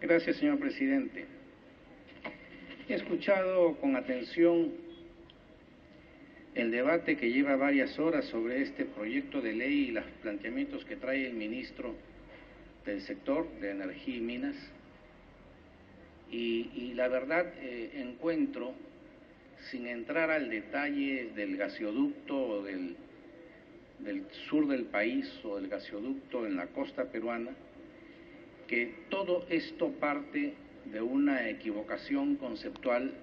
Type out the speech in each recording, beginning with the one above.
Gracias, señor presidente. He escuchado con atención el debate que lleva varias horas sobre este proyecto de ley y los planteamientos que trae el ministro del sector de Energía y Minas. Y la verdad encuentro, sin entrar al detalle del gasoducto o del sur del país o del gasoducto en la costa peruana, que todo esto parte de una equivocación conceptual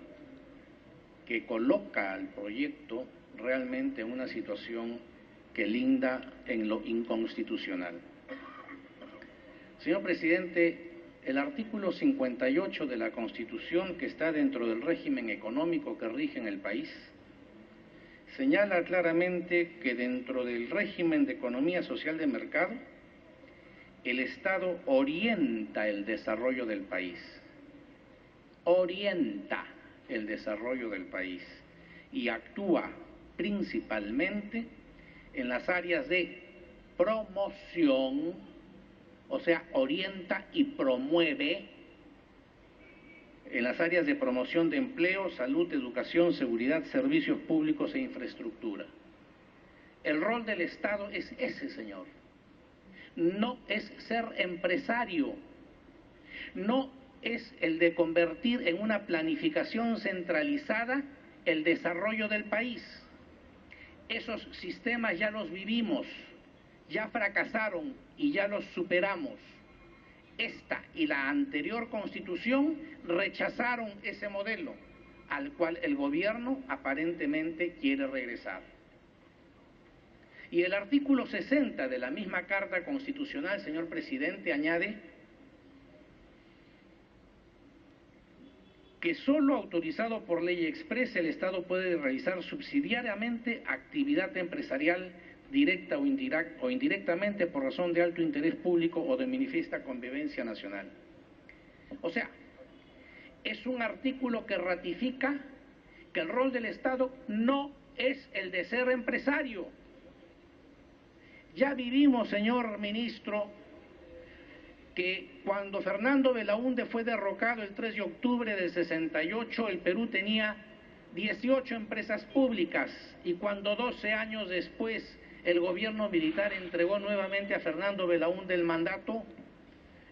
que coloca al proyecto realmente en una situación que linda en lo inconstitucional. Señor presidente, el artículo 58 de la Constitución, que está dentro del régimen económico que rige en el país, señala claramente que dentro del régimen de economía social de mercado, el Estado orienta el desarrollo del país. Orienta el desarrollo del país y actúa principalmente en las áreas de promoción, o sea, orienta y promueve en las áreas de promoción de empleo, salud, educación, seguridad, servicios públicos e infraestructura. El rol del Estado es ese, señor. No es ser empresario, no es el de convertir en una planificación centralizada el desarrollo del país. Esos sistemas ya los vivimos, ya fracasaron y ya los superamos. Esta y la anterior Constitución rechazaron ese modelo, al cual el gobierno aparentemente quiere regresar. Y el artículo 60 de la misma Carta Constitucional, señor presidente, añade que solo autorizado por ley expresa el Estado puede realizar subsidiariamente actividad empresarial directa o indirectamente por razón de alto interés público o de manifiesta convivencia nacional. O sea, es un artículo que ratifica que el rol del Estado no es el de ser empresario. Ya vivimos, señor ministro, que cuando Fernando Belaúnde fue derrocado el 3 de octubre del 68, el Perú tenía 18 empresas públicas, y cuando 12 años después el gobierno militar entregó nuevamente a Fernando Belaúnde el mandato,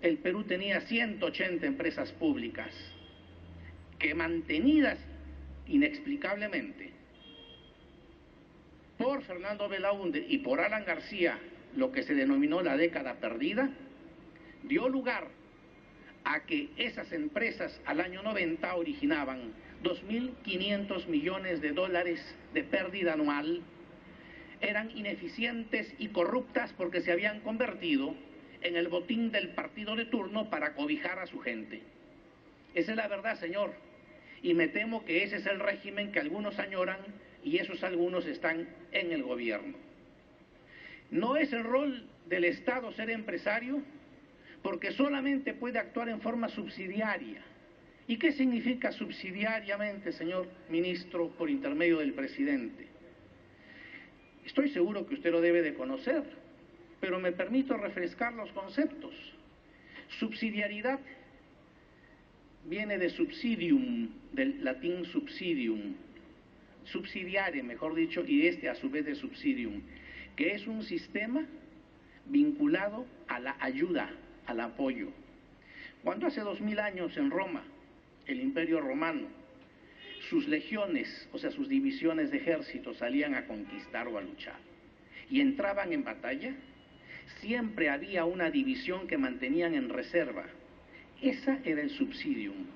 el Perú tenía 180 empresas públicas, que mantenidas inexplicablemente por Fernando Belaúnde y por Alan García, lo que se denominó la década perdida, dio lugar a que esas empresas al año 90 originaban 2.500 millones de dólares de pérdida anual, eran ineficientes y corruptas porque se habían convertido en el botín del partido de turno para cobijar a su gente. Esa es la verdad, señor, y me temo que ese es el régimen que algunos añoran, y esos algunos están en el gobierno. No es el rol del Estado ser empresario, porque solamente puede actuar en forma subsidiaria. ¿Y qué significa subsidiariamente, señor ministro, por intermedio del presidente? Estoy seguro que usted lo debe de conocer, pero me permito refrescar los conceptos. Subsidiariedad viene de subsidium, del latín subsidium, subsidiare, mejor dicho, y a su vez de subsidium, que es un sistema vinculado a la ayuda, al apoyo. Cuando hace 2000 años en Roma, el Imperio Romano, sus legiones, o sea, sus divisiones de ejército salían a conquistar o a luchar y entraban en batalla, siempre había una división que mantenían en reserva. Esa era el subsidium,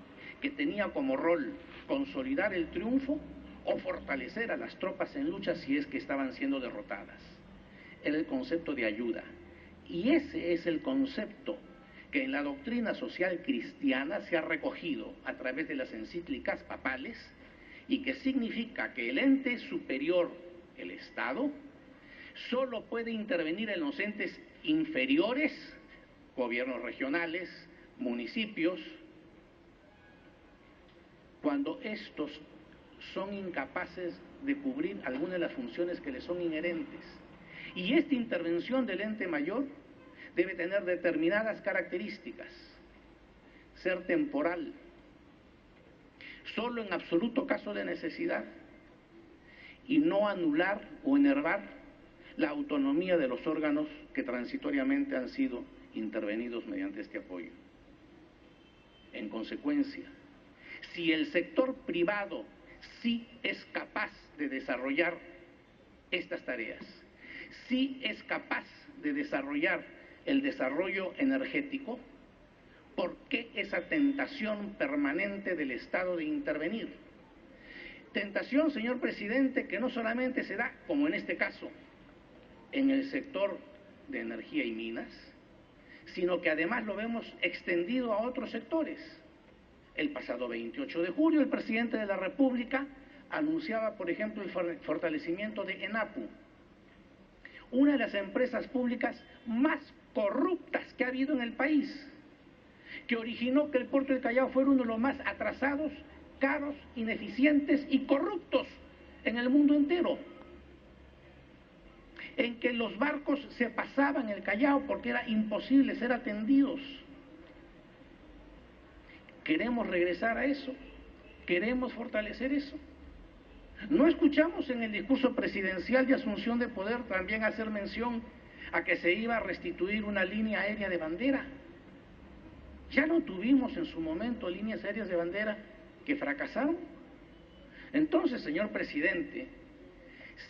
que tenía como rol consolidar el triunfo o fortalecer a las tropas en lucha si es que estaban siendo derrotadas. Era el concepto de ayuda. Y ese es el concepto que en la doctrina social cristiana se ha recogido a través de las encíclicas papales, y que significa que el ente superior, el Estado, solo puede intervenir en los entes inferiores, gobiernos regionales, municipios, cuando estos son incapaces de cubrir algunas de las funciones que les son inherentes. Y esta intervención del ente mayor debe tener determinadas características: ser temporal, solo en absoluto caso de necesidad, y no anular o enervar la autonomía de los órganos que transitoriamente han sido intervenidos mediante este apoyo. En consecuencia, si el sector privado sí es capaz de desarrollar estas tareas, sí es capaz de desarrollar el desarrollo energético, ¿por qué esa tentación permanente del Estado de intervenir? Tentación, señor presidente, que no solamente se da, como en este caso, en el sector de energía y minas, sino que además lo vemos extendido a otros sectores. El pasado 28 de julio, el presidente de la República anunciaba, por ejemplo, el fortalecimiento de ENAPU, una de las empresas públicas más corruptas que ha habido en el país, que originó que el puerto del Callao fuera uno de los más atrasados, caros, ineficientes y corruptos en el mundo entero, en que los barcos se pasaban el Callao porque era imposible ser atendidos. ¿Queremos regresar a eso? ¿Queremos fortalecer eso? ¿No escuchamos en el discurso presidencial de asunción de poder también hacer mención a que se iba a restituir una línea aérea de bandera? Ya no tuvimos en su momento líneas aéreas de bandera que fracasaron. Entonces, señor presidente,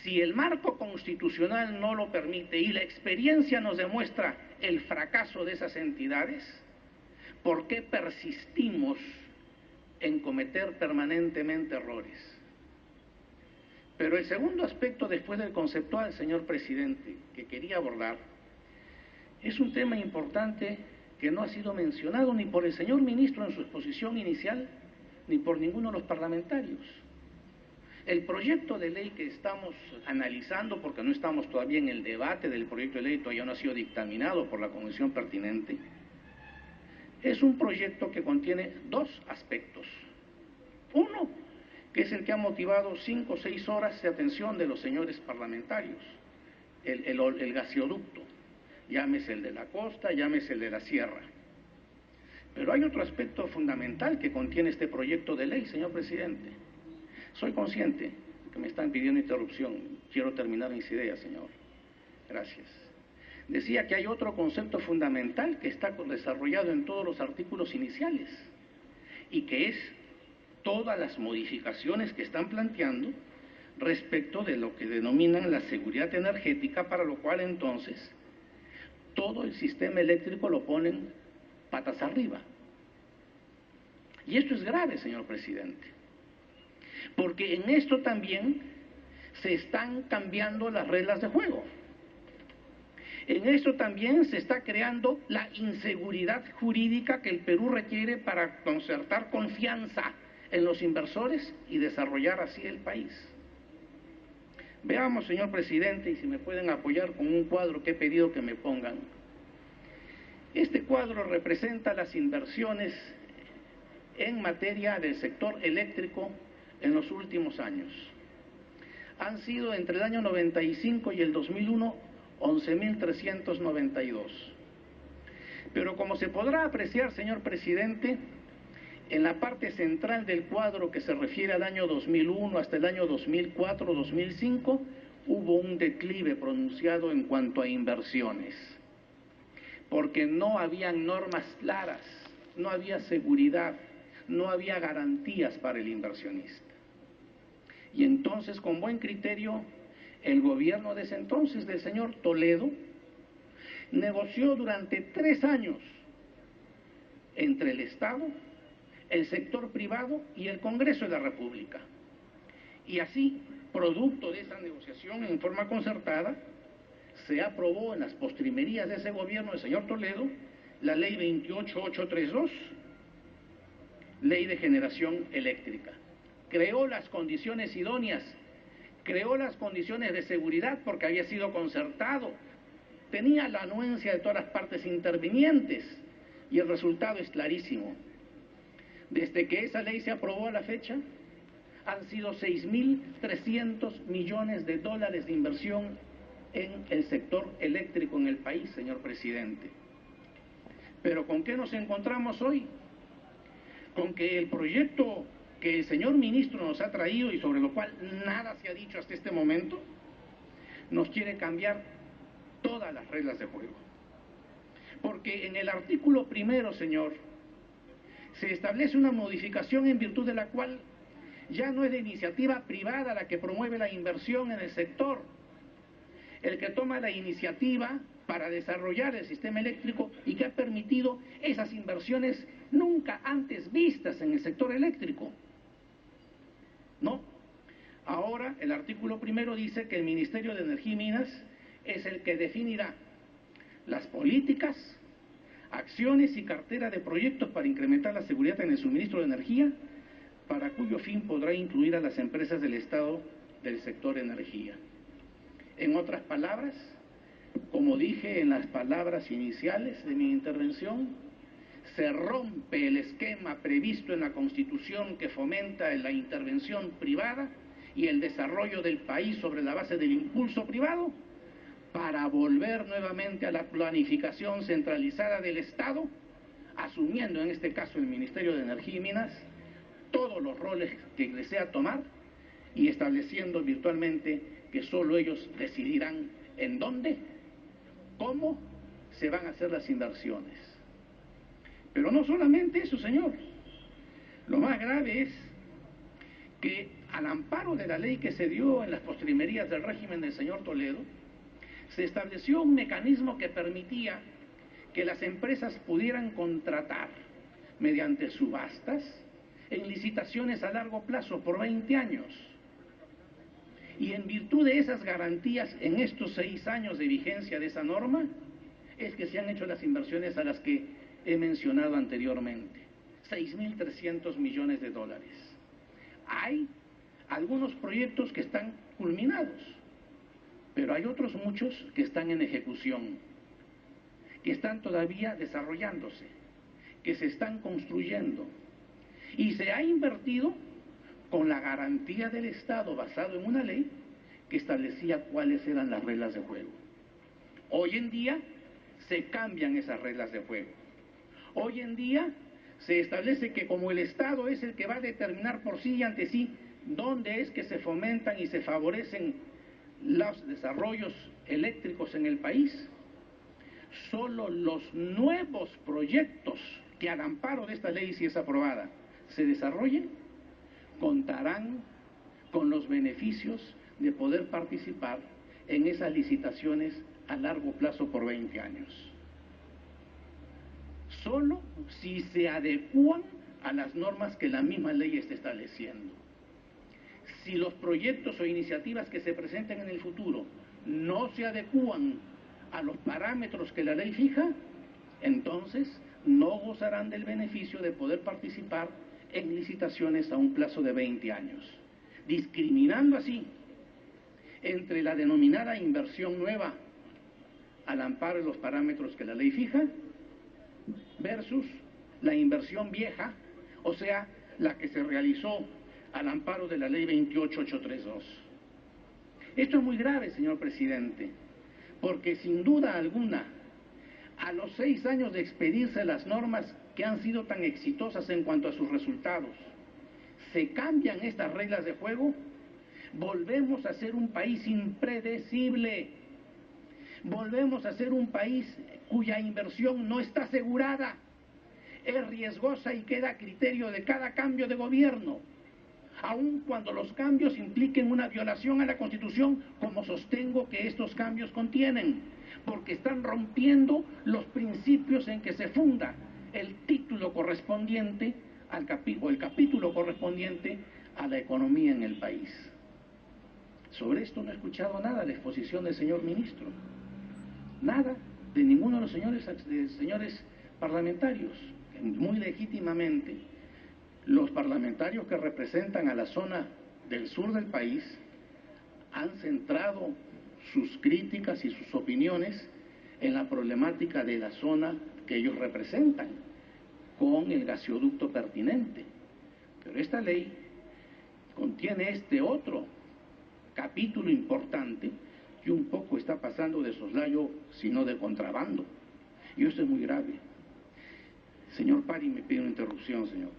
si el marco constitucional no lo permite y la experiencia nos demuestra el fracaso de esas entidades, ¿por qué persistimos en cometer permanentemente errores? Pero el segundo aspecto, después del conceptual, señor presidente, que quería abordar, es un tema importante que no ha sido mencionado ni por el señor ministro en su exposición inicial, ni por ninguno de los parlamentarios. El proyecto de ley que estamos analizando, porque no estamos todavía en el debate del proyecto de ley, todavía no ha sido dictaminado por la comisión pertinente, es un proyecto que contiene dos aspectos. Uno, que es el que ha motivado 5 o 6 horas de atención de los señores parlamentarios, el gasoducto, llámese el de la costa, llámese el de la sierra. Pero hay otro aspecto fundamental que contiene este proyecto de ley, señor presidente. Soy consciente que me están pidiendo interrupción. Quiero terminar mis ideas, señor. Gracias. Decía que hay otro concepto fundamental que está desarrollado en todos los artículos iniciales y que es todas las modificaciones que están planteando respecto de lo que denominan la seguridad energética, para lo cual entonces todo el sistema eléctrico lo ponen patas arriba. Y esto es grave, señor presidente, porque en esto también se están cambiando las reglas de juego. En esto también se está creando la inseguridad jurídica que el Perú requiere para concertar confianza en los inversores y desarrollar así el país. Veamos, señor presidente, y si me pueden apoyar con un cuadro que he pedido que me pongan. Este cuadro representa las inversiones en materia del sector eléctrico en los últimos años. Han sido entre el año 95 y el 2001 11.392. Pero como se podrá apreciar, señor presidente, en la parte central del cuadro que se refiere al año 2001 hasta el año 2004-2005, hubo un declive pronunciado en cuanto a inversiones, porque no habían normas claras, no había seguridad, no había garantías para el inversionista. Y entonces, con buen criterio, el gobierno de ese entonces, del señor Toledo, negoció durante 3 años entre el Estado, el sector privado y el Congreso de la República. Y así, producto de esa negociación en forma concertada, se aprobó en las postrimerías de ese gobierno del señor Toledo la ley 28832, ley de generación eléctrica. Creó las condiciones idóneas, creó las condiciones de seguridad porque había sido concertado, tenía la anuencia de todas las partes intervinientes y el resultado es clarísimo. Desde que esa ley se aprobó a la fecha, han sido 6.300 millones de dólares de inversión en el sector eléctrico en el país, señor presidente. Pero ¿con qué nos encontramos hoy? con que el proyecto que el señor ministro nos ha traído y sobre lo cual nada se ha dicho hasta este momento, nos quiere cambiar todas las reglas de juego. Porque en el artículo primero, señor, se establece una modificación en virtud de la cual ya no es la iniciativa privada la que promueve la inversión en el sector. El que toma la iniciativa para desarrollar el sistema eléctrico y que ha permitido esas inversiones nunca antes vistas en el sector eléctrico. No. Ahora el artículo primero dice que el Ministerio de Energía y Minas es el que definirá las políticas, acciones y cartera de proyectos para incrementar la seguridad en el suministro de energía, para cuyo fin podrá incluir a las empresas del Estado del sector energía. En otras palabras, como dije en las palabras iniciales de mi intervención, se rompe el esquema previsto en la Constitución que fomenta la intervención privada y el desarrollo del país sobre la base del impulso privado, para volver nuevamente a la planificación centralizada del Estado, asumiendo en este caso el Ministerio de Energía y Minas todos los roles que desea tomar y estableciendo virtualmente que solo ellos decidirán en dónde, cómo se van a hacer las inversiones. Pero no solamente eso, señor. Lo más grave es que al amparo de la ley que se dio en las postrimerías del régimen del señor Toledo, se estableció un mecanismo que permitía que las empresas pudieran contratar mediante subastas en licitaciones a largo plazo por 20 años. Y en virtud de esas garantías en estos 6 años de vigencia de esa norma, es que se han hecho las inversiones a las que he mencionado anteriormente. 6.300 millones de dólares. Hay algunos proyectos que están culminados, pero hay otros muchos que están en ejecución, que están todavía desarrollándose, que se están construyendo. Y se ha invertido con la garantía del Estado basado en una ley que establecía cuáles eran las reglas de juego. Hoy en día se cambian esas reglas de juego. Hoy en día se establece que como el Estado es el que va a determinar por sí y ante sí dónde es que se fomentan y se favorecen los desarrollos eléctricos en el país, solo los nuevos proyectos que al amparo de esta ley, si es aprobada, se desarrollen, contarán con los beneficios de poder participar en esas licitaciones a largo plazo por 20 años. Solo si se adecúan a las normas que la misma ley está estableciendo. Si los proyectos o iniciativas que se presenten en el futuro no se adecúan a los parámetros que la ley fija, entonces no gozarán del beneficio de poder participar en licitaciones a un plazo de 20 años, discriminando así entre la denominada inversión nueva al amparo de los parámetros que la ley fija versus la inversión vieja, o sea, la que se realizó al amparo de la ley 28832. Esto es muy grave, señor presidente, porque sin duda alguna, a los 6 años de expedirse las normas que han sido tan exitosas en cuanto a sus resultados, se cambian estas reglas de juego, volvemos a ser un país impredecible, volvemos a ser un país cuya inversión no está asegurada, es riesgosa y queda a criterio de cada cambio de gobierno, aun cuando los cambios impliquen una violación a la Constitución, como sostengo que estos cambios contienen, porque están rompiendo los principios en que se funda el título correspondiente al el capítulo correspondiente a la economía en el país. Sobre esto no he escuchado nada de exposición del señor ministro, nada de ninguno de los señores parlamentarios. Muy legítimamente, los parlamentarios que representan a la zona del sur del país han centrado sus críticas y sus opiniones en la problemática de la zona que ellos representan, con el gasoducto pertinente. Pero esta ley contiene este otro capítulo importante que un poco está pasando de soslayo, sino de contrabando. Y esto es muy grave. Señor Pari, me pide una interrupción, señor.